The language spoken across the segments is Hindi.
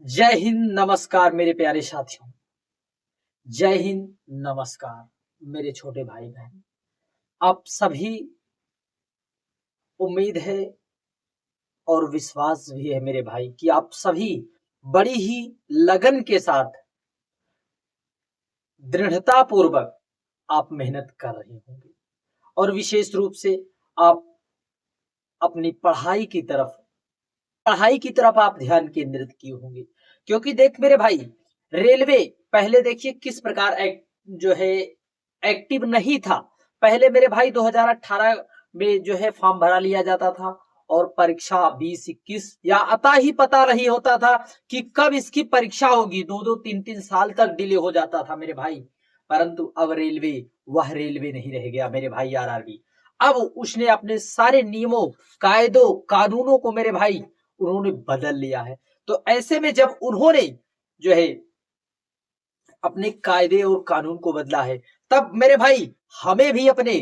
जय हिंद नमस्कार मेरे प्यारे साथियों। जय हिंद नमस्कार मेरे छोटे भाई बहन। आप सभी, उम्मीद है और विश्वास भी है मेरे भाई कि आप सभी बड़ी ही लगन के साथ, दृढ़ता पूर्वक आप मेहनत कर रहे होंगे और विशेष रूप से आप अपनी पढ़ाई की तरफ आप ध्यान केंद्रित किए होंगे। क्योंकि देख मेरे भाई, रेलवे पहले देखिए किस प्रकार जो है एक्टिव नहीं था। पहले मेरे भाई 2018 में जो है फॉर्म भरा लिया जाता था और परीक्षा 20-21 या अता ही पता नहीं होता था कि कब इसकी परीक्षा होगी। 2-2 3-3 साल तक डिले हो जाता था मेरे भाई। परंतु अब रेलवे वह रेलवे नहीं रह गया मेरे भाई। आरआरबी अब उसने अपने सारे नियमों, कायदों, कानूनों को मेरे भाई उन्होंने बदल लिया है। तो ऐसे में जब उन्होंने जो है अपने कायदे और कानून को बदला है, तब मेरे भाई हमें भी अपने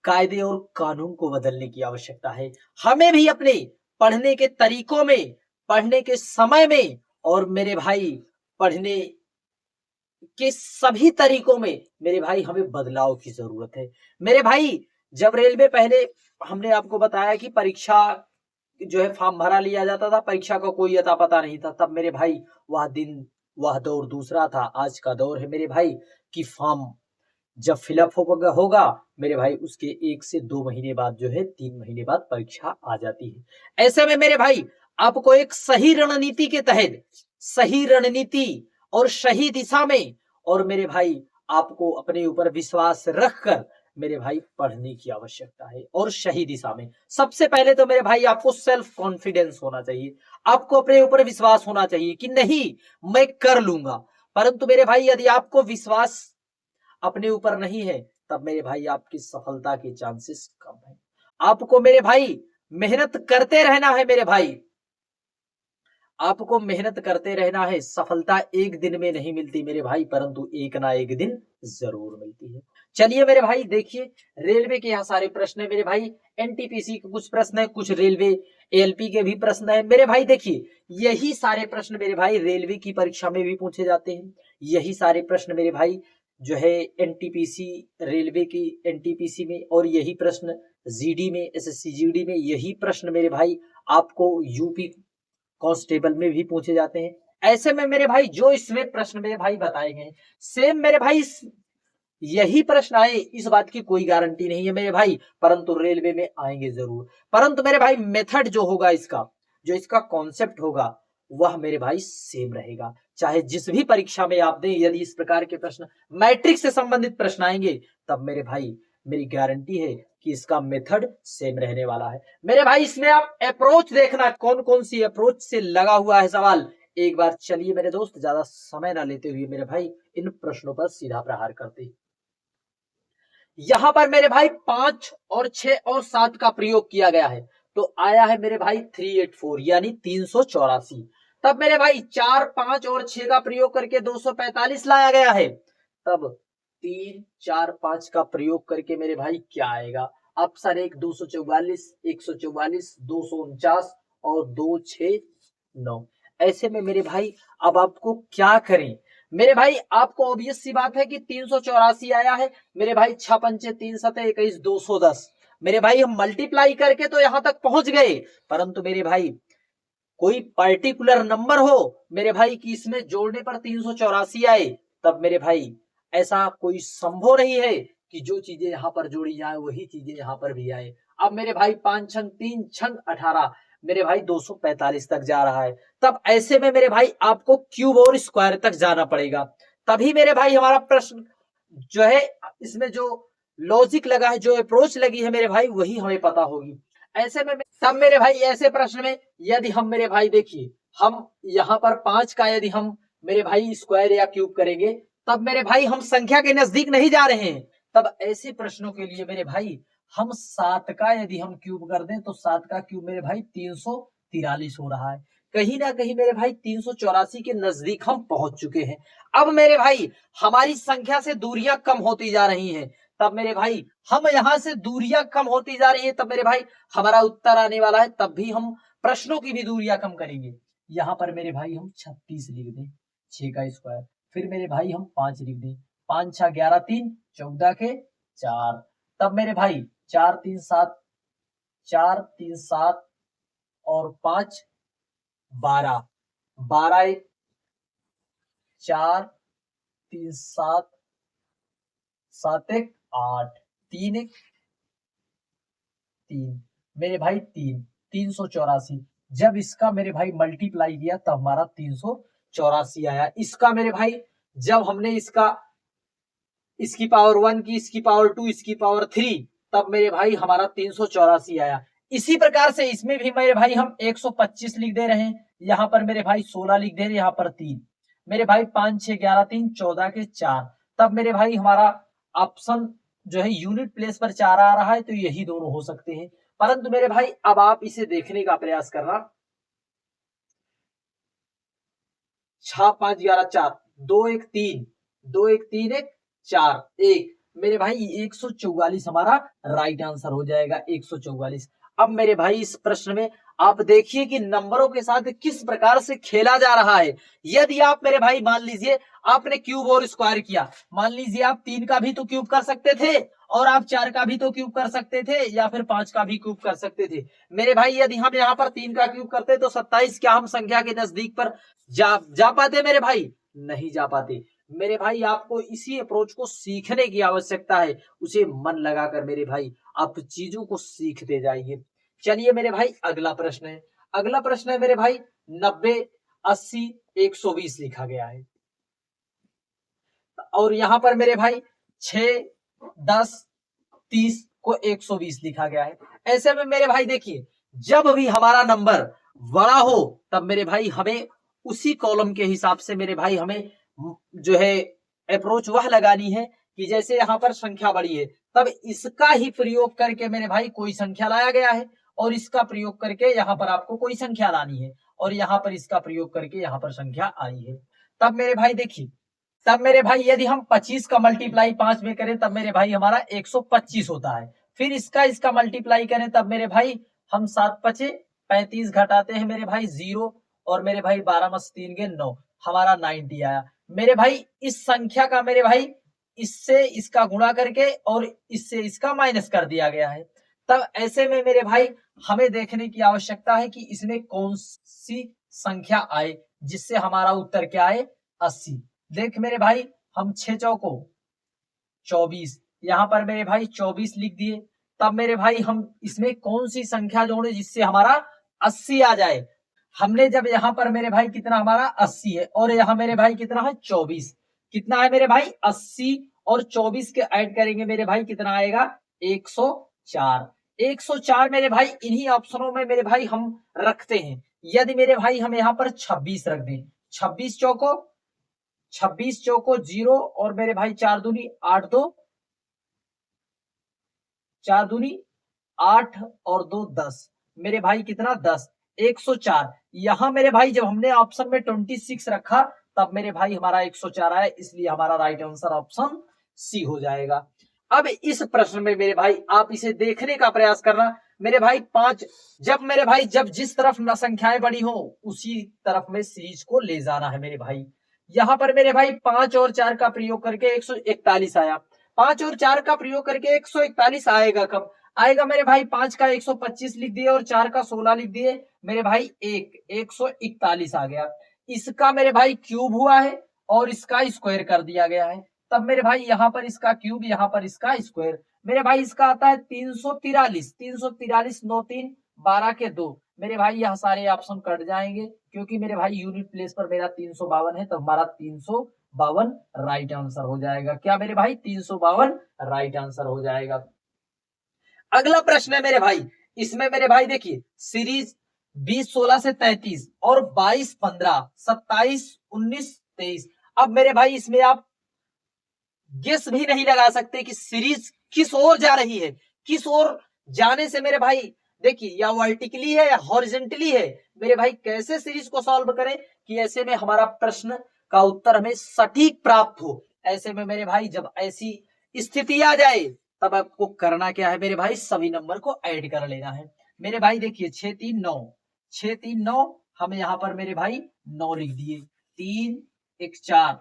कायदे और कानून को बदलने की आवश्यकता है। हमें भी अपने पढ़ने के तरीकों में, पढ़ने के समय में और मेरे भाई पढ़ने के सभी तरीकों में मेरे भाई हमें बदलाव की जरूरत है। मेरे भाई जब रेलवे पहले, हमने आपको बताया कि परीक्षा जो है फॉर्म भरा लिया जाता था, परीक्षा का कोई अता पता नहीं था। तब मेरे भाई वह दिन, वह दौर दूसरा था। आज का दौर है मेरे भाई कि फॉर्म जब फिलअप होगा मेरे भाई, उसके 1 से 2 महीने बाद जो है 3 महीने बाद परीक्षा आ जाती है। ऐसे में मेरे भाई आपको एक सही रणनीति के तहत, सही रणनीति और सही दिशा में, और मेरे भाई आपको अपने ऊपर विश्वास रखकर मेरे भाई पढ़ने की आवश्यकता है। और सही दिशा में सबसे पहले तो मेरे भाई आपको सेल्फ कॉन्फिडेंस होना चाहिए। आपको अपने ऊपर विश्वास होना चाहिए कि नहीं, मैं कर लूंगा। परंतु मेरे भाई यदि आपको विश्वास अपने ऊपर नहीं है, तब मेरे भाई आपकी सफलता के चांसेस कम है। आपको मेरे भाई मेहनत करते रहना है मेरे भाई। आपको मेहनत करते रहना है। सफलता एक दिन में नहीं मिलती मेरे भाई, परंतु एक ना एक दिन जरूर मिलती है। चलिए मेरे भाई देखिए, रेलवे के यहाँ सारे प्रश्न है मेरे भाई। एनटीपीसी के कुछ प्रश्न है, कुछ रेलवे एएलपी के भी प्रश्न है मेरे भाई। देखिए यही सारे प्रश्न मेरे भाई रेलवे की परीक्षा में भी पूछे जाते हैं। यही सारे प्रश्न मेरे भाई जो है एनटीपीसी, रेलवे की एनटीपीसी में, और यही प्रश्न जीडी में, एसएससी जीडी में, यही प्रश्न मेरे भाई आपको यूपी कांस्टेबल में भी पूछे जाते हैं। ऐसे में मेरे भाई जो इसमें प्रश्न मेरे भाई बताए गए, सेम मेरे भाई यही प्रश्न आए, इस बात की कोई गारंटी नहीं है मेरे भाई, परंतु रेलवे में आएंगे जरूर। परंतु मेरे भाई मेथड जो होगा इसका, जो इसका कॉन्सेप्ट होगा, वह मेरे भाई सेम रहेगा। चाहे जिस भी परीक्षा में आप दें, यदि इस प्रकार के प्रश्न, मैट्रिक्स से संबंधित प्रश्न आएंगे, तब मेरे भाई मेरी गारंटी है कि इसका मेथड सेम रहने वाला है। मेरे भाई इसमें आप अप्रोच देखना, कौन कौन सी अप्रोच से लगा हुआ है सवाल। एक बार चलिए मेरे दोस्त, ज्यादा समय ना लेते हुए मेरे भाई इन प्रश्नों पर सीधा प्रहार करते हैं। यहां पर मेरे भाई 5 और 6 और 7 का प्रयोग किया गया है, तो आया है मेरे भाई 384 यानी 384। तब मेरे भाई 4, 5 और 6 का प्रयोग करके 245 लाया गया है। तब 3, 4, 5 का प्रयोग करके मेरे भाई क्या आएगा? ऑप्शन 1 244, 144, 249 और 269। ऐसे में मेरे भाई अब आपको क्या करें? मेरे भाई आपको ऑब्वियस सी बात है कि 384 आया है मेरे भाई। 6 पंचे 3 सते 21, 210। मेरे भाई हम मल्टीप्लाई करके तो यहां तक पहुंच गए, परंतु मेरे भाई कोई पर्टिकुलर नंबर हो मेरे भाई कि इसमें जोड़ने पर 384 आए, तब मेरे भाई ऐसा कोई संभव नहीं है कि जो चीजें यहां पर जोड़ी जाए वही चीजें यहां पर भी आए। अब मेरे भाई 5 छंग 3 छंग 18, मेरे भाई 245 तक जा रहा है। तब ऐसे में मेरे भाई आपको क्यूब और स्क्वायर तक जाना पड़ेगा, तभी मेरे भाई हमारा प्रश्न जो है, इसमें जो लॉजिक लगा है, जो अप्रोच लगी है मेरे भाई, वही हमें पता होगी। ऐसे में तब मेरे भाई ऐसे प्रश्न में यदि हम मेरे भाई देखिए, हम यहाँ पर 5 का यदि हम मेरे भाई स्क्वायर या क्यूब करेंगे, तब मेरे भाई हम संख्या के नजदीक नहीं जा रहे हैं। तब ऐसे प्रश्नों के लिए मेरे भाई हम 7 का यदि हम क्यूब कर दें, तो 7 का क्यूब मेरे भाई 343 हो रहा है। कहीं ना कहीं मेरे भाई 384 के नजदीक हम पहुंच चुके हैं। अब मेरे भाई हमारी संख्या से दूरियां कम होती जा रही हैं। तब मेरे भाई हम यहां से दूरियां कम होती जा रही है, तब मेरे भाई हमारा उत्तर आने वाला है। तब भी हम प्रश्नों की भी दूरियां कम करेंगे। यहाँ पर मेरे भाई हम 36 लिख दें, 6 का स्क्वायर। फिर मेरे भाई हम 5 लिख दें, 5 6 11 3 14 के 4। तब मेरे भाई 4 3 7, 4 3 7 और 5 12, 12 1 4 3 7, 7 1 8, 3 1 3, मेरे भाई 384। जब इसका मेरे भाई मल्टीप्लाई किया तब हमारा 384 आया। इसका मेरे भाई जब हमने इसकी पावर 1 की, इसकी पावर 2, इसकी पावर 3, तब मेरे भाई हमारा 384 आया। इसी प्रकार से इसमें भी मेरे भाई हम 125 लिख दे रहे हैं, यहाँ पर मेरे भाई 16 लिख दे रहे हैं, यहाँ पर 3, मेरे भाई 5 6 11 3 14 के 4। तब मेरे भाई हमारा ऑप्शन जो है यूनिट प्लेस पर 4 आ रहा है, तो यही दोनों हो सकते हैं। परंतु मेरे भाई अब आप इसे देखने का प्रयास करना, 6 5 11 4, 2 1 3, 2 1 3 1 4 1, मेरे भाई 144 हमारा राइट आंसर हो जाएगा, 144। अब मेरे भाई इस प्रश्न में आप देखिए कि नंबरों के साथ किस प्रकार से खेला जा रहा है। यदि आप मेरे भाई मान लीजिए आपने क्यूब और स्क्वायर किया, मान लीजिए आप 3 का भी तो क्यूब कर सकते थे और आप 4 का भी तो क्यूब कर सकते थे, या फिर 5 का भी क्यूब कर सकते थे। मेरे भाई यदि हम यहाँ पर 3 का क्यूब करते तो 27, क्या हम संख्या के नजदीक पर जा पाते मेरे भाई? नहीं जा पाते। मेरे भाई आपको इसी अप्रोच को सीखने की आवश्यकता है, उसे मन लगाकर मेरे भाई आप चीजों को सीखते जाइए। चलिए मेरे भाई अगला प्रश्न है, अगला प्रश्न है मेरे भाई 90 80 120 लिखा गया है, और यहां पर मेरे भाई 6 10 30 को 120 लिखा गया है। ऐसे में मेरे भाई देखिए, जब भी हमारा नंबर बड़ा हो तब मेरे भाई हमें उसी कॉलम के हिसाब से मेरे भाई हमें जो है अप्रोच वह लगानी है कि जैसे यहाँ पर संख्या बड़ी है तब इसका ही प्रयोग करके मेरे भाई कोई संख्या लाया गया है, और इसका प्रयोग करके यहाँ पर आपको कोई संख्या लानी है, और यहाँ पर इसका प्रयोग करके यहाँ पर संख्या आई है। तब मेरे भाई देखिए, तब मेरे भाई यदि हम 25 का मल्टीप्लाई 5 में करें तब मेरे भाई हमारा 125 होता है। फिर इसका मल्टीप्लाई करें तब मेरे भाई हम 7 5 35 घटाते हैं मेरे भाई 0, और मेरे भाई 12 मस 3 के 9, हमारा 90 आया। मेरे भाई इस संख्या का मेरे भाई इससे इसका गुणा करके और इससे इसका माइनस कर दिया गया है। तब ऐसे में मेरे भाई हमें देखने की आवश्यकता है कि इसमें कौन सी संख्या आए जिससे हमारा उत्तर क्या आए, 80। देख मेरे भाई हम 6 चौको 24, यहाँ पर मेरे भाई 24 लिख दिए। तब मेरे भाई हम इसमें कौन सी संख्या जोड़े जिससे हमारा 80 आ जाए। हमने जब यहाँ पर मेरे भाई कितना हमारा 80 है, और यहाँ मेरे भाई कितना है 24, कितना है मेरे भाई 80 और 24 के ऐड करेंगे मेरे भाई कितना आएगा 104। 104 मेरे भाई इन्हीं ऑप्शनों में मेरे भाई हम रखते हैं। यदि मेरे भाई हम यहाँ पर 26 रख दें, 26 चौको 0, और मेरे भाई 4 दूनी 8, 2 4 दूनी 8 और 2 10, मेरे भाई कितना 10, 104। यहां मेरे भाई जब हमने ऑप्शन में 26 रखा तब मेरे भाई हमारा 104 आया, इसलिए हमारा राइट आंसर ऑप्शन सी हो जाएगा। अब इस प्रश्न में मेरे भाई आप इसे देखने का प्रयास करना मेरे भाई, 5 जब जिस तरफ न संख्याएं बड़ी हो उसी तरफ में सीरीज को ले जाना है मेरे भाई। यहाँ पर मेरे भाई 5 और 4 का प्रयोग करके 141 आया। 5 और 4 का प्रयोग करके 141 आएगा कब आएगा मेरे भाई, 5 का 125 लिख दिए और 4 का 16 लिख दिए मेरे भाई 141 आ गया। इसका मेरे भाई क्यूब हुआ है और इसका स्क्वायर कर दिया गया है। तब मेरे भाई यहाँ पर इसका क्यूब, यहाँ पर इसका स्क्वायर, मेरे भाई इसका आता है 343। 343 9 3 12 के 2, मेरे भाई यह सारे ऑप्शन कट जाएंगे क्योंकि मेरे भाई यूनिट प्लेस पर मेरा 352 है, तो हमारा 352 राइट आंसर हो जाएगा। क्या मेरे भाई 352 राइट आंसर हो जाएगा। अगला प्रश्न है मेरे भाई, इसमें मेरे भाई देखिए सीरीज 20 16 से 33 और 22 15 27 19 23। अब मेरे भाई इसमें आप गेस भी नहीं लगा सकते कि सीरीज किस ओर जा रही है, किस ओर जाने से मेरे भाई देखिए या वर्टिकली है या हॉरिजेंटली है। मेरे भाई कैसे सीरीज को सॉल्व करें कि ऐसे में हमारा प्रश्न का उत्तर हमें सटीक प्राप्त हो। ऐसे में मेरे भाई जब ऐसी स्थिति आ जाए तब आपको करना क्या है मेरे भाई, सभी नंबर को ऐड कर लेना है। मेरे भाई देखिए 6 3 9, 6 3 9 हम यहाँ पर मेरे भाई 9 लिख दिए, 3 1 4,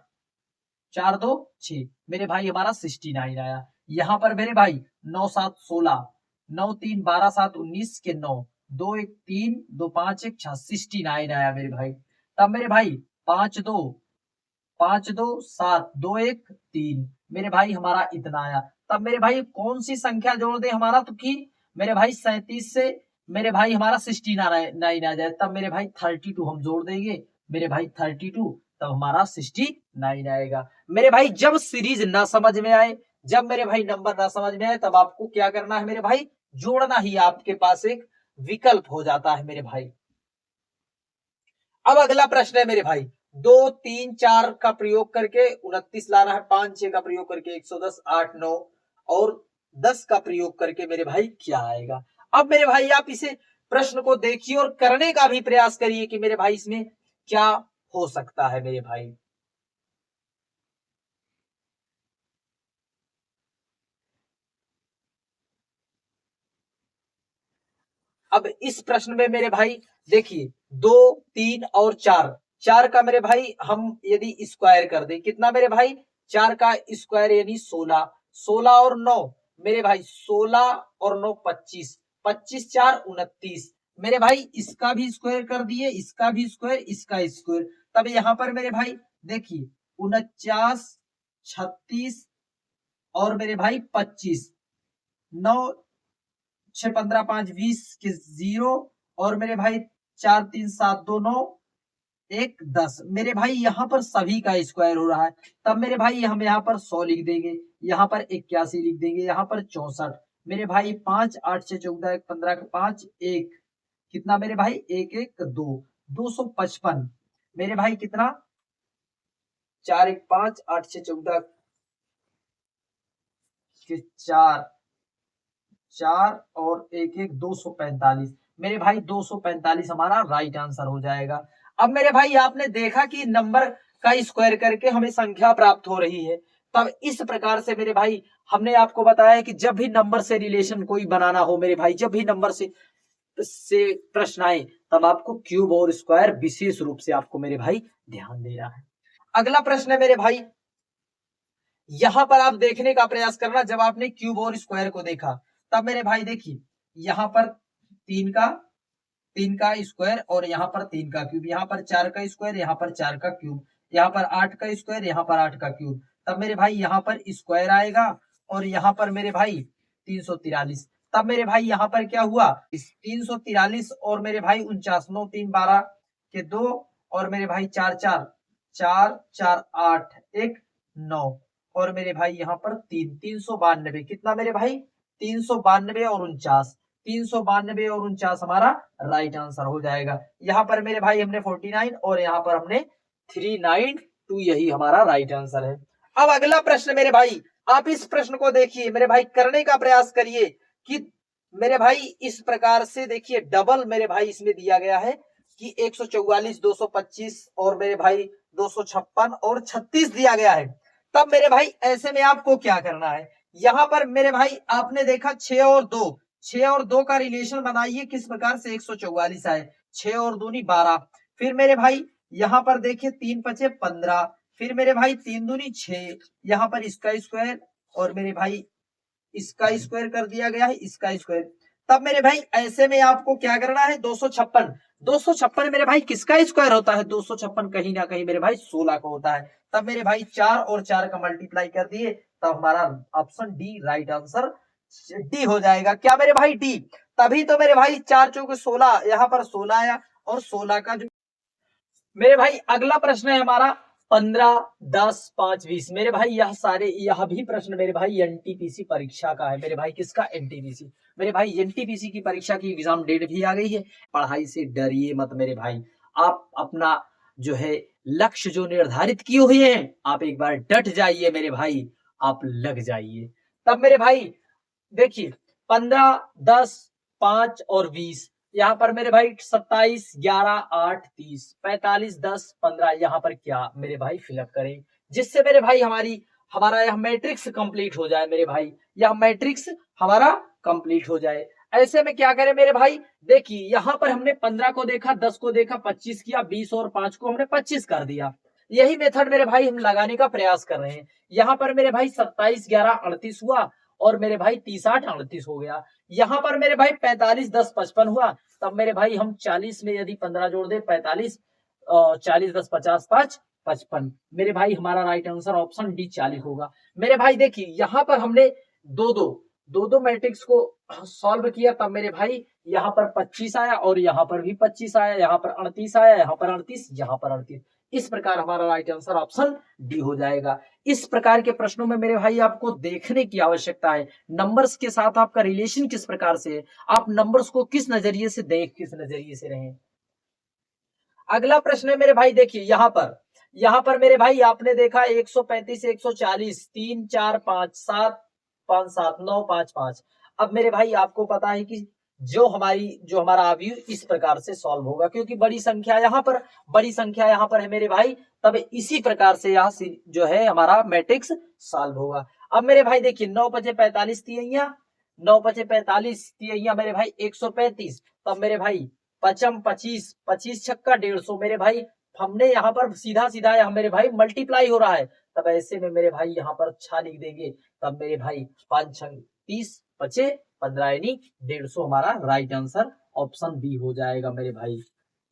4 2 6, मेरे भाई हमारा 69 आया। यहाँ पर मेरे भाई 9 7 16, 9 3 12 7 19 के 9, 2 1 3 2 5 1 6, 69 आया मेरे भाई। तब मेरे भाई 5 2 5 2 7 2 1 3, मेरे भाई हमारा इतना आया। तब मेरे भाई कौन सी संख्या जोड़ दे हमारा, तो कि मेरे भाई 37 से मेरे भाई हमारा 69 आ जाए। तब मेरे भाई 32 हम जोड़ देंगे, मेरे भाई 32, तब हमारा 69 आएगा। मेरे भाई जब सीरीज ना समझ में आए, जब मेरे भाई नंबर ना समझ में आए, तब आपको क्या करना है मेरे भाई, जोड़ना ही आपके पास एक विकल्प हो जाता है मेरे भाई। अब अगला प्रश्न है मेरे भाई, 2 3 4 का प्रयोग करके 29 लाना है, 5 6 का प्रयोग करके 110, 8 9 और 10 का प्रयोग करके मेरे भाई क्या आएगा। अब मेरे भाई आप इसे प्रश्न को देखिए और करने का भी प्रयास करिए कि मेरे भाई इसमें क्या हो सकता है मेरे भाई। अब इस प्रश्न में मेरे भाई देखिए 2 3 और 4, 4 का मेरे भाई हम यदि स्क्वायर कर दें, कितना मेरे भाई, 4 का स्क्वायर यानी 16, 16 और 9 मेरे भाई 16 और 9 25, 25 4 29, मेरे भाई इसका भी स्क्वायर कर दिए, इसका भी स्क्वायर, इसका स्क्वायर। तब यहाँ पर मेरे भाई देखिए 49 36 और मेरे भाई 25, 9 6 15 5 20 के 0 और मेरे भाई 4 3 7 2 9 1 10, मेरे भाई यहाँ पर सभी का स्क्वायर हो रहा है। तब मेरे भाई हम यहाँ पर 100 लिख देंगे, यहाँ पर 81 लिख देंगे, यहाँ पर 64, मेरे भाई 5 8 6 14 1 15 5 1, कितना मेरे भाई 1 1 2, 255, मेरे भाई कितना 4 1 5 8 6 14 के 4 4 और 1 1 245, मेरे भाई 245 हमारा राइट आंसर हो जाएगा। अब मेरे भाई आपने देखा कि नंबर का स्क्वायर करके हमें संख्या प्राप्त हो रही है। तब इस प्रकार से मेरे भाई हमने आपको बताया कि जब भी नंबर से रिलेशन कोई बनाना हो मेरे भाई, जब भी नंबर से प्रश्न आए, तब आपको क्यूब और स्क्वायर विशेष रूप से आपको मेरे भाई ध्यान देना है। अगला प्रश्न है मेरे भाई, यहां पर आप देखने का प्रयास करना, जब आपने क्यूब और स्क्वायर को देखा तब मेरे भाई देखिए यहां पर 3 का स्क्वायर और यहाँ पर 3 का क्यूब, यहाँ पर 4 का स्क्वायर, यहाँ पर 4 का क्यूब, यहाँ पर 8 का स्क्वायर, यहाँ पर 8 का क्यूब। तब मेरे भाई यहाँ पर स्क्वायर आएगा और यहाँ पर मेरे भाई 343। तब मेरे भाई यहाँ पर क्या हुआ, 343 और मेरे भाई 49, 9 3 12 के 2 और मेरे भाई 4 4 4 4 8 1 9 और मेरे भाई यहाँ पर 392, कितना मेरे भाई 392 और 49, 392 और 49 हमारा राइट आंसर हो जाएगा। यहाँ पर मेरे भाई हमने 49 और यहाँ पर हमने 392, यही हमारा राइट आंसर है। अब अगला प्रश्न मेरे भाई, आप इस प्रश्न को देखिए मेरे भाई, करने का प्रयास करिए कि मेरे भाई इस प्रकार से देखिए डबल मेरे भाई इसमें दिया गया है कि 144 225 और मेरे भाई 256 और 36 दिया गया है। तब मेरे भाई ऐसे में आपको क्या करना है, यहाँ पर मेरे भाई आपने देखा 6 और 2, 6 और 2 का रिलेशन बनाइए किस प्रकार से, 144 आए, 6 और 2 12, फिर मेरे भाई यहाँ पर देखिए 3 5 15, फिर मेरे भाई 3 दूनी 6, यहाँ पर इसका स्क्वायर और मेरे भाई इसका स्क्वायर कर दिया गया है, इसका स्क्वायर। तब मेरे भाई ऐसे में आपको क्या करना है, 256, 256 मेरे भाई किसका स्क्वायर होता है, 256 कहीं ना कहीं मेरे भाई 16 का होता है। तब मेरे भाई 4 और 4 का मल्टीप्लाई कर दिए, तब हमारा option D right answer D हो जाएगा। क्या मेरे भाई डी, तभी तो मेरे भाई 4 चौक 16, यहाँ पर 16 आया और 16 का जो मेरे भाई अगला प्रश्न है हमारा 15 10 5 20, मेरे भाई यह भी प्रश्न मेरे भाई एनटीपीसी परीक्षा का है मेरे भाई, किसका, एनटीपीसी। मेरे भाई एनटीपीसी की परीक्षा की एग्जाम डेट भी आ गई है, पढ़ाई से डरिए मत मेरे भाई, आप अपना जो है लक्ष्य जो निर्धारित किए हुए हैं आप एक बार डट जाइए मेरे भाई, आप लग जाइए। तब मेरे भाई देखिए 15 10 5 और 20, यहाँ पर मेरे भाई 27 11 8 30 45 10 15, यहाँ पर क्या मेरे भाई फिलअप करें, जिससे मेरे भाई हमारा यह मैट्रिक्स कंप्लीट हो जाए मेरे भाई, यह मैट्रिक्स हमारा कंप्लीट हो जाए। ऐसे में क्या करें मेरे भाई, देखिए यहाँ पर हमने 15 को देखा, 10 को देखा, 25 किया, 20 और 5 को हमने 25 कर दिया। यही मेथड मेरे भाई हम लगाने का प्रयास कर रहे हैं। यहाँ पर मेरे भाई 27 11 38 हुआ और मेरे भाई 30 8 38 हो गया। यहाँ पर मेरे भाई 45 10 55 हुआ, तब मेरे भाई हम 40 में यदि 15 जोड़ दे 45, 40 10 50 5 55, मेरे भाई हमारा राइट आंसर ऑप्शन डी 40 होगा। मेरे भाई देखिए यहाँ पर हमने दो दो मैट्रिक्स को सॉल्व किया, तब मेरे भाई यहाँ पर 25 आया और यहाँ पर भी 25 आया, यहाँ पर 38 आया, यहाँ पर 38, यहाँ पर 38। इस प्रकार हमारा राइट आंसर ऑप्शन डी हो जाएगा। इस प्रकार के प्रश्नों में मेरे भाई आपको देखने की आवश्यकता है, नंबर्स के साथ आपका रिलेशन किस प्रकार से है, आप नंबर्स को किस नजरिए से देख, किस नजरिए से रहे। अगला प्रश्न है मेरे भाई, देखिए यहाँ पर मेरे भाई आपने देखा 135 140 3 4 5 7 5 7 9 5 5। अब मेरे भाई आपको पता है कि जो हमारा अवयव इस प्रकार से सॉल्व होगा, क्योंकि बड़ी संख्या यहाँ पर है मेरे भाई, तब इसी प्रकार से यहाँ जो है हमारा मैट्रिक्स सॉल्व होगा। अब मेरे भाई देखिए 9 5 45 तिहैया, 9 5 45 तिहैया मेरे भाई 135, तब मेरे भाई पचम 25, 25 छक्का 150 मेरे भाई, हमने यहाँ पर सीधा सीधा मेरे भाई मल्टीप्लाई हो रहा है, तब ऐसे में मेरे भाई यहाँ पर 6 लिख देंगे, तब मेरे भाई 5 6 30 पचे 15 यानी 150 हमारा राइट आंसर ऑप्शन बी हो जाएगा मेरे भाई।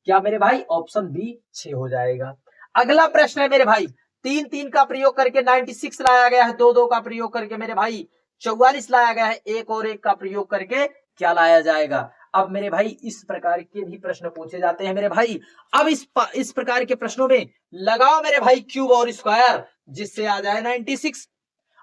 क्या मेरे भाई, ऑप्शन बी 6 हो जाएगा। अगला प्रश्न है मेरे भाई, 3 3 का प्रयोग करके 96 लाया गया है, 2 2 का प्रयोग करके मेरे भाई 44 लाया गया है, 1 और 1 का प्रयोग करके क्या लाया जाएगा। अब मेरे भाई इस प्रकार के भी प्रश्न पूछे जाते हैं मेरे भाई। अब इस प्रकार के प्रश्नों में लगाओ मेरे भाई क्यूब और स्क्वायर, जिससे आ जाए 96।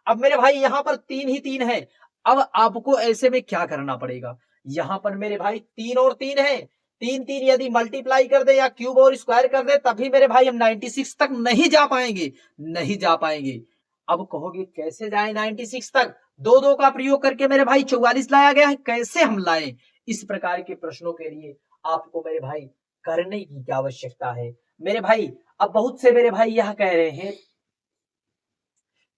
अब मेरे भाई यहाँ पर 3 ही 3 है, अब आपको ऐसे में क्या करना पड़ेगा, यहाँ पर मेरे भाई 3 और 3 है, 3 3 यदि मल्टीप्लाई कर दे या क्यूब और स्क्वायर कर दे, तभी मेरे भाई हम 96 तक नहीं जा पाएंगे। अब कहोगे कैसे जाए 96 तक, 2 2 का प्रयोग करके मेरे भाई 44 लाया गया है, कैसे हम लाए। इस प्रकार के प्रश्नों के लिए आपको मेरे भाई करने की क्या आवश्यकता है मेरे भाई। अब बहुत से मेरे भाई यह कह रहे हैं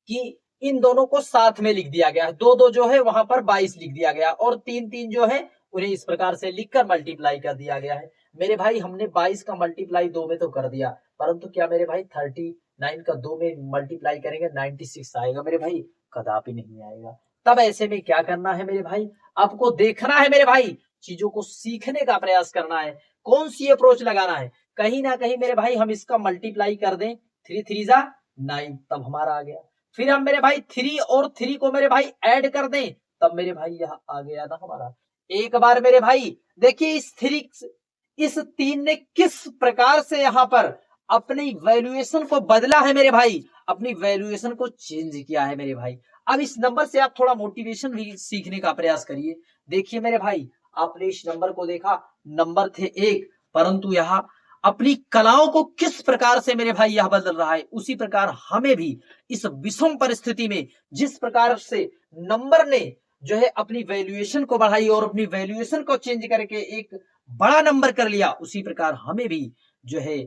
कि इन दोनों को साथ में लिख दिया गया है, 2 2 जो है वहां पर 22 लिख दिया गया और 3 3 जो है उन्हें इस प्रकार से लिखकर मल्टीप्लाई कर दिया गया है। मेरे भाई हमने 22 का मल्टीप्लाई 2 में तो कर दिया, परंतु क्या मेरे भाई 39 का 2 में मल्टीप्लाई करेंगे 96 आएगा मेरे भाई, कदापि नहीं आएगा। तब ऐसे में क्या करना है मेरे भाई, आपको देखना है मेरे भाई, चीजों को सीखने का प्रयास करना है, कौन सी अप्रोच लगाना है। कहीं ना कहीं मेरे भाई हम इसका मल्टीप्लाई कर दें, 3 3 जा 9, तब हमारा आ गया। फिर हम मेरे भाई 3 और 3 को मेरे भाई ऐड कर दें, तब मेरे भाई यह आ गया ना हमारा। एक बार मेरे भाई देखिए इस 3 ने किस प्रकार से यहाँ पर अपनी वैल्यूएशन को बदला है मेरे भाई, अपनी वैल्यूएशन को चेंज किया है मेरे भाई। अब इस नंबर से आप थोड़ा मोटिवेशन भी सीखने का प्रयास करिए। देखिए मेरे भाई आपने इस नंबर को देखा, नंबर थे 1, परंतु यहाँ अपनी कलाओं को किस प्रकार से मेरे भाई यह बदल रहा है, उसी प्रकार हमें भी इस विषम परिस्थिति में जिस प्रकार से नंबर ने जो है अपनी वैल्यूएशन को बढ़ाई और अपनी वैल्यूएशन को चेंज करके एक बड़ा नंबर कर लिया, उसी प्रकार हमें भी जो है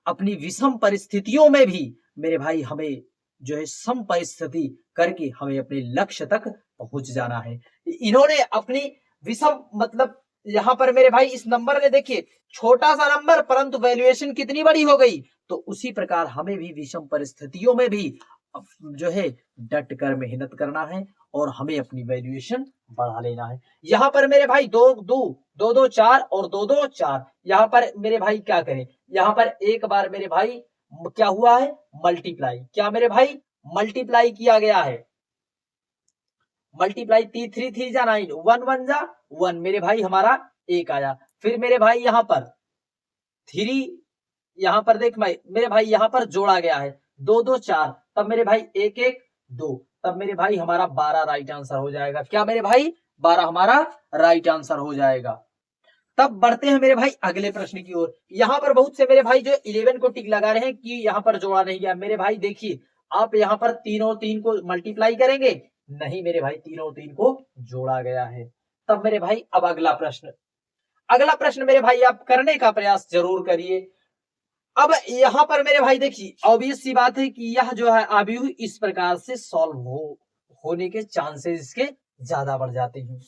अपनी विषम परिस्थितियों में भी मेरे भाई हमें जो है सम परिस्थिति करके हमें अपने लक्ष्य तक पहुंच जाना है। इन्होंने अपनी विषम मतलब यहाँ पर मेरे भाई इस नंबर ने देखिए छोटा सा नंबर परंतु वैल्यूएशन कितनी बड़ी हो गई, तो उसी प्रकार हमें भी विषम परिस्थितियों में भी जो है डट कर मेहनत करना है और हमें अपनी वैल्यूएशन बढ़ा लेना है। यहाँ पर मेरे भाई 2 2 2 2 4 और 2 2 4, यहाँ पर मेरे भाई क्या करें, यहाँ पर एक बार मेरे भाई क्या हुआ है मल्टीप्लाई, क्या मेरे भाई मल्टीप्लाई किया गया है, मल्टीप्लाई 3 3 जा 9, 1 1 जा 1 मेरे भाई हमारा 1 आया। फिर मेरे भाई यहाँ पर 3, यहाँ पर देख मेरे भाई यहाँ पर जोड़ा गया है 2 2 4, तब मेरे भाई 1 1 2, तब मेरे भाई हमारा 12 राइट आंसर हो जाएगा। क्या मेरे भाई 12 हमारा राइट आंसर हो जाएगा। तब बढ़ते हैं मेरे भाई अगले प्रश्न की ओर। यहाँ पर बहुत से मेरे भाई जो 11 को टिक लगा रहे हैं कि यहाँ पर जोड़ा नहीं गया। मेरे भाई देखिए आप यहाँ पर 3 और 3 को मल्टीप्लाई करेंगे, नहीं मेरे भाई 3 और 3 को जोड़ा गया है। तब मेरे भाई अब अगला प्रश्न मेरे भाई आप करने का प्रयास जरूर करिए। अब यहाँ पर मेरे भाई देखिए ऑब्वियस सी बात है कि यह जो है अवयव इस प्रकार से सॉल्व होने के चांसेस इसके ज्यादा बढ़ जाते हैं।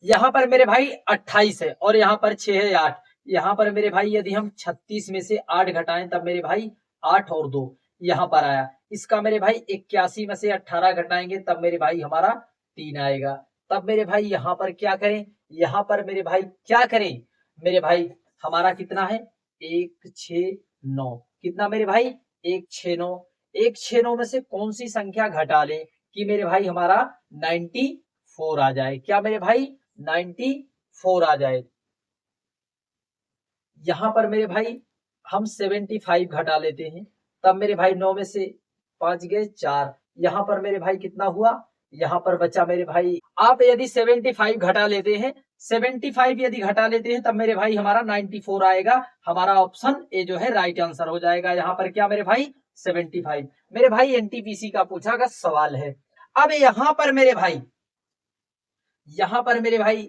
यहाँ पर मेरे भाई 28 है और यहाँ पर 6 है 8। यहाँ पर मेरे भाई यदि हम 36 में से 8 घटाएं तब मेरे भाई 8 और 2 यहाँ पर आया। इसका मेरे भाई 81 में से 18 घटाएंगे तब मेरे भाई हमारा 3 आएगा। तब मेरे भाई यहाँ पर क्या करें, यहाँ पर मेरे भाई क्या करें, मेरे भाई हमारा कितना है 169। कितना मेरे भाई 169। 169 में से कौन सी संख्या घटा ले कि मेरे भाई हमारा 94 आ जाए। क्या मेरे भाई 94 आ जाए। यहां पर मेरे भाई हम 75 घटा लेते हैं तब मेरे भाई 9 में से 5 गए 4। यहां पर मेरे भाई कितना हुआ, यहां पर बचा मेरे भाई, आप यदि 75 घटा लेते हैं, 75 यदि घटा लेते हैं तब मेरे भाई हमारा 94 आएगा। हमारा ऑप्शन ए जो है राइट आंसर हो जाएगा। यहाँ पर क्या मेरे भाई 75। मेरे भाई एनटीपीसी का पूछा गया सवाल है। अब यहाँ पर मेरे भाई, यहाँ पर मेरे भाई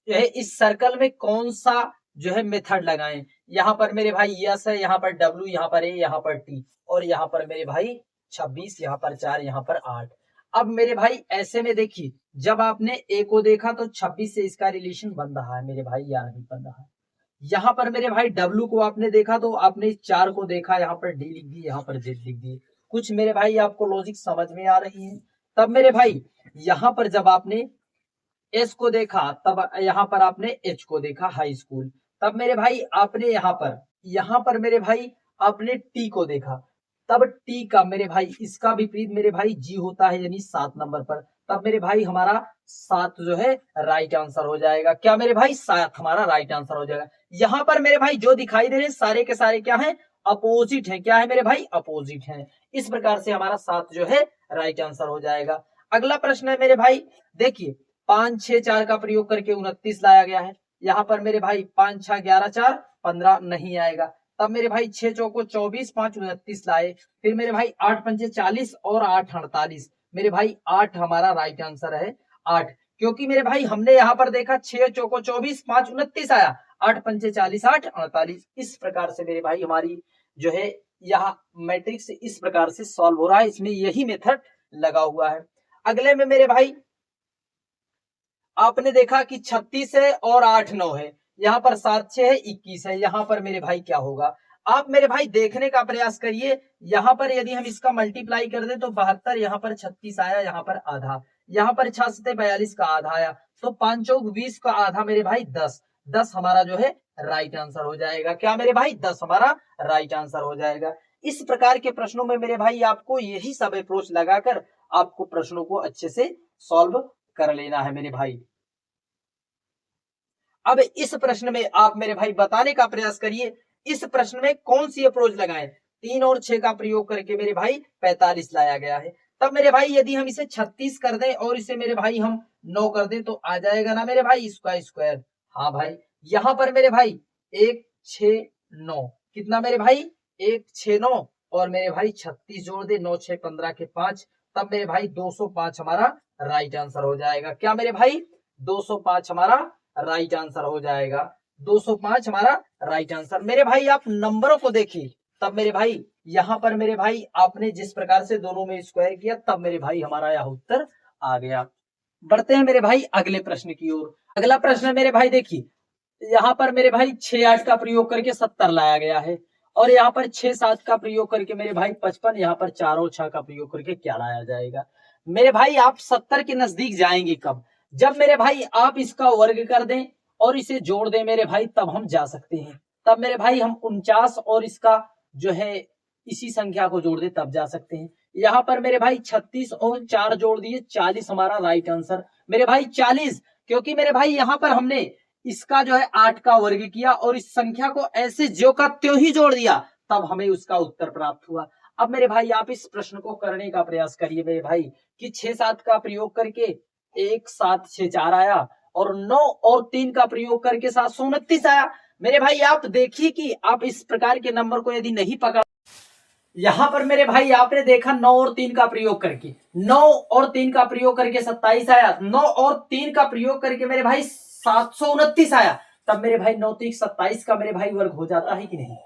जो है इस सर्कल में कौन सा जो है मेथड लगाएं। यहाँ पर मेरे भाई यस है, यहाँ पर डब्ल्यू, यहाँ पर ए, यहाँ पर टी और यहाँ पर मेरे भाई 26, यहाँ पर 4, यहाँ पर 8। अब मेरे भाई ऐसे में देखिए, जब आपने ए को देखा तो 26 से इसका रिलेशन बन रहा है मेरे भाई, या नहीं बन रहा है। यहाँ पर मेरे भाई डब्ल्यू को आपने देखा तो आपने 4 को देखा, यहाँ पर डी लिख दी, यहाँ पर जेड लिख दी। कुछ मेरे भाई आपको लॉजिक समझ में आ रही है। तब मेरे भाई यहाँ पर जब आपने एस को देखा तब यहाँ पर आपने एच को देखा हाई स्कूल। तब मेरे भाई आपने यहाँ पर मेरे भाई आपने टी को देखा। तब टी का मेरे भाई इसका विपरीत मेरे भाई जी होता है, यानी 7 नंबर पर। तब मेरे भाई हमारा 7 जो है राइट आंसर हो जाएगा। क्या मेरे भाई 7 हमारा राइट आंसर हो जाएगा। यहाँ पर मेरे भाई जो दिखाई दे रहे हैं सारे के सारे क्या है, अपोजिट है। क्या है मेरे भाई, अपोजिट है। इस प्रकार से हमारा 7 जो है राइट आंसर हो जाएगा। अगला प्रश्न है मेरे भाई, देखिए 5 6 4 का प्रयोग करके 29 लाया गया है। यहाँ पर मेरे भाई 5 6 11 4 15 नहीं आएगा। तब मेरे भाई 6 चौको 24, 5 29 लाए। फिर मेरे भाई 8 पंचे 40 और 8 48। मेरे भाई 8 हमारा राइट आंसर है। 8 क्योंकि मेरे भाई हमने यहाँ पर देखा 6 चौको 24, 5 29 आया, 8 पंचे 40, 8 48। इस प्रकार से मेरे भाई हमारी जो है यह मैट्रिक्स इस प्रकार से सॉल्व हो रहा है। इसमें यही मेथड लगा हुआ है। अगले में मेरे भाई आपने देखा कि 36 है और 8 9 है। यहाँ पर 7 6 है 21 है। यहाँ पर मेरे भाई क्या होगा, आप मेरे भाई देखने का प्रयास करिए। यहाँ पर यदि हम इसका मल्टीप्लाई कर दें तो 72, यहाँ पर 36 आया, यहाँ पर आधा, यहाँ पर 6 से 42 का आधा आया, तो 5 चौक 20 का आधा मेरे भाई 10। 10 हमारा जो है राइट आंसर हो जाएगा। क्या मेरे भाई 10 हमारा राइट आंसर हो जाएगा। इस प्रकार के प्रश्नों में मेरे भाई आपको यही सब अप्रोच लगाकर आपको प्रश्नों को अच्छे से सॉल्व कर लेना है मेरे भाई। अब इस प्रश्न में आप मेरे भाई बताने का प्रयास करिए, इस प्रश्न में कौन सी अप्रोच लगाएं। 3 और 6 का प्रयोग करके मेरे भाई 45 लाया गया है। तब मेरे भाई यदि हम इसे 36 कर दें और इसे मेरे भाई हम 9 कर दें तो आ जाएगा ना मेरे भाई इसका स्क्वायर। हाँ भाई, यहाँ पर मेरे भाई 1 6 9 कितना मेरे भाई 1 6 9 और मेरे भाई 36 जोड़ दे, 9 6 15 के 5, तब मेरे भाई 205 हमारा राइट आंसर हो जाएगा। क्या मेरे भाई 205 हमारा राइट आंसर हो जाएगा। 205 हमारा राइट आंसर। मेरे भाई आप नंबरों को देखिए, तब मेरे भाई यहाँ पर मेरे भाई आपने जिस प्रकार से दोनों में स्क्वायर किया तब मेरे भाई हमारा यह उत्तर आ गया। बढ़ते हैं मेरे भाई अगले प्रश्न की ओर। अगला प्रश्न मेरे भाई देखिए, यहाँ पर मेरे भाई 6 8 का प्रयोग करके 70 लाया गया है और यहाँ पर 6 7 का प्रयोग करके मेरे भाई 55, यहाँ पर 4 और 6 का प्रयोग करके क्या लाया जाएगा। मेरे भाई आप 70 के नजदीक जाएंगे कब, जब मेरे भाई आप इसका वर्ग कर दें और इसे जोड़ दें मेरे भाई, तब हम जा सकते हैं। तब मेरे भाई हम 49 और इसका जो है इसी संख्या को जोड़ दें तब जा सकते हैं। यहाँ पर मेरे भाई 36 और 4 जोड़ दिए, 40 हमारा राइट आंसर। मेरे भाई 40, क्योंकि मेरे भाई यहाँ पर हमने इसका जो है 8 का वर्ग किया और इस संख्या को ऐसे ज्यों का त्यों ही जोड़ दिया, तब हमें उसका उत्तर प्राप्त हुआ। अब मेरे भाई आप इस प्रश्न को करने का प्रयास करिए मेरे भाई कि 6 7 का प्रयोग करके 1 7 6 4 आया और 9 और 3 का प्रयोग करके 729 आया। मेरे भाई आप देखिए कि आप इस प्रकार के नंबर को यदि नहीं पकड़, यहाँ पर मेरे भाई आपने देखा 9 और 3 का प्रयोग करके 9 और 3 का प्रयोग करके 27 आया, 9 और 3 का प्रयोग करके मेरे भाई 729 आया। तब मेरे भाई 9 3 27 का मेरे भाई वर्ग हो जाता है कि नहीं।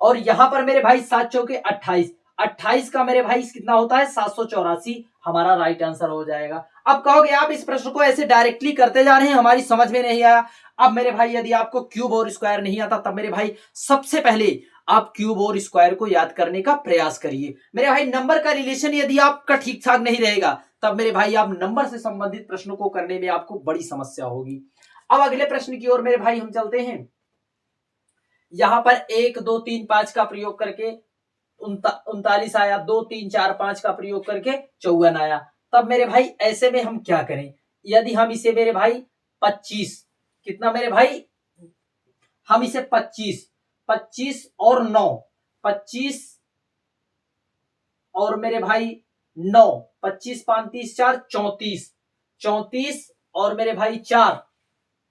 और यहाँ पर मेरे भाई 7 चौके 28, 28 का मेरे भाई कितना होता है 784, हमारा राइट आंसर हो जाएगा। अब कहोगे आप इस प्रश्न को ऐसे डायरेक्टली करते जा रहे हैं, हमारी समझ में नहीं आया। अब मेरे भाई यदि आपको क्यूब और स्क्वायर नहीं आता, तब मेरे भाई सबसे पहले आप क्यूब और स्क्वायर को याद करने का प्रयास करिए। मेरे भाई नंबर का रिलेशन यदि आपका ठीक ठाक नहीं रहेगा, तब मेरे भाई आप नंबर से संबंधित प्रश्नों को करने में आपको बड़ी समस्या होगी। अब अगले प्रश्न की ओर मेरे भाई हम चलते हैं। यहां पर 1 2 3 5 का प्रयोग करके 39 आया, 2 3 4 5 का प्रयोग करके 54 आया। तब मेरे भाई ऐसे में हम क्या करें? यदि हम इसे मेरे भाई 25, कितना मेरे भाई, हम इसे 25 और 9, 25 और मेरे भाई 9, 25 5 30 4 34, 34 और मेरे भाई 4,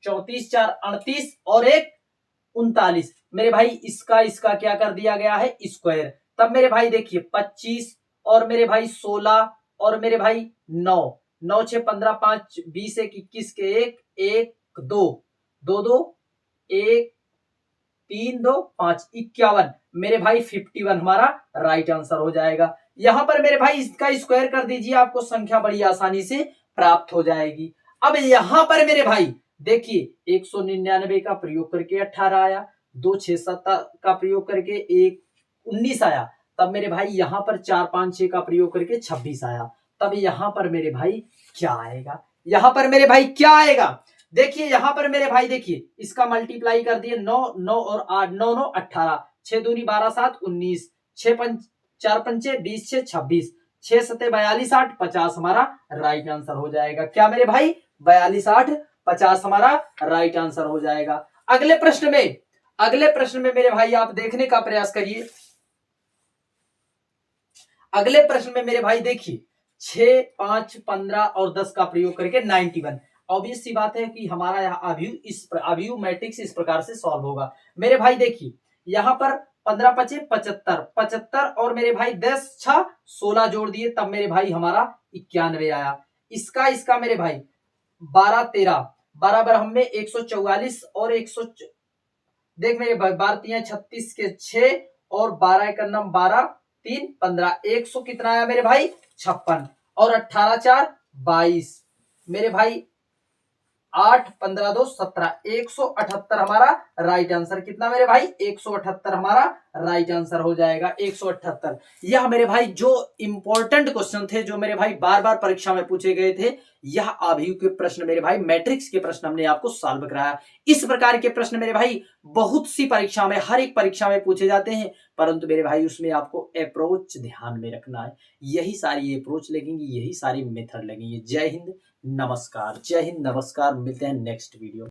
34 4 38 और 1 39। मेरे भाई इसका क्या कर दिया गया है? स्क्वायर। तब मेरे भाई देखिए 25 और मेरे भाई 16 और मेरे भाई 9, 9 6 15 5 20 1 21 के 1 1 2 2 2 1 3 2 5 51। मेरे भाई 51 हमारा राइट आंसर हो जाएगा। यहां पर मेरे भाई इसका स्क्वायर कर दीजिए, आपको संख्या बड़ी आसानी से प्राप्त हो जाएगी। अब यहां पर मेरे भाई देखिए 199 का प्रयोग करके 18 आया, 2 6 7 का प्रयोग करके 1 19 आया। तब मेरे भाई यहां पर 4 5 6 का प्रयोग करके 26 आया। तब यहां पर मेरे भाई क्या आएगा? यहां पर मेरे भाई क्या आएगा? देखिए यहां पर मेरे भाई देखिए इसका मल्टीप्लाई कर दिए 9 9 और 8 9 9 18, 6 दूनी 12 7 19, 6 5 4 पंचे 20 6 26, 6 सते 42 8 50 हमारा राइट आंसर हो जाएगा। क्या मेरे भाई? 42 8 50 हमारा राइट आंसर हो जाएगा। अगले प्रश्न में मेरे भाई आप देखने का प्रयास करिए। अगले प्रश्न में मेरे भाई देखिए 6 5 15 और 10 का प्रयोग करके 91। ऑब्वियस सी बात है कि हमारा यहाँ अभियु मैट्रिक्स इस प्रकार से सॉल्व होगा। मेरे भाई देखिए यहाँ पर 15 पचे 75, 75 और मेरे भाई 10 6 16 जोड़ दिए, तब मेरे भाई हमारा 91 आया। इसका मेरे भाई 12 13 बराबर हमें 144 और 100, देख मेरे भाई 12 36 के 6 और 12 का नम 12 3 15, 100 कितना आया मेरे भाई? 56 और 18 4 22, मेरे भाई 8 15 2 17, 178 हमारा राइट आंसर। कितना मेरे भाई? 178 हमारा राइट आंसर हो जाएगा। 178। यह मेरे भाई जो इंपॉर्टेंट क्वेश्चन थे, जो मेरे भाई बार बार परीक्षा में पूछे गए थे, यह अभियु के प्रश्न मेरे भाई मैट्रिक्स के प्रश्न हमने आपको सॉल्व कराया। इस प्रकार के प्रश्न मेरे भाई बहुत सी परीक्षा में, हर एक परीक्षा में पूछे जाते हैं, परंतु मेरे भाई उसमें आपको अप्रोच ध्यान में रखना है। यही सारी अप्रोच लगेंगी, यही सारी मेथड लगेंगी। जय हिंद, नमस्कार। जय हिंद, नमस्कार। मिलते हैं नेक्स्ट वीडियो।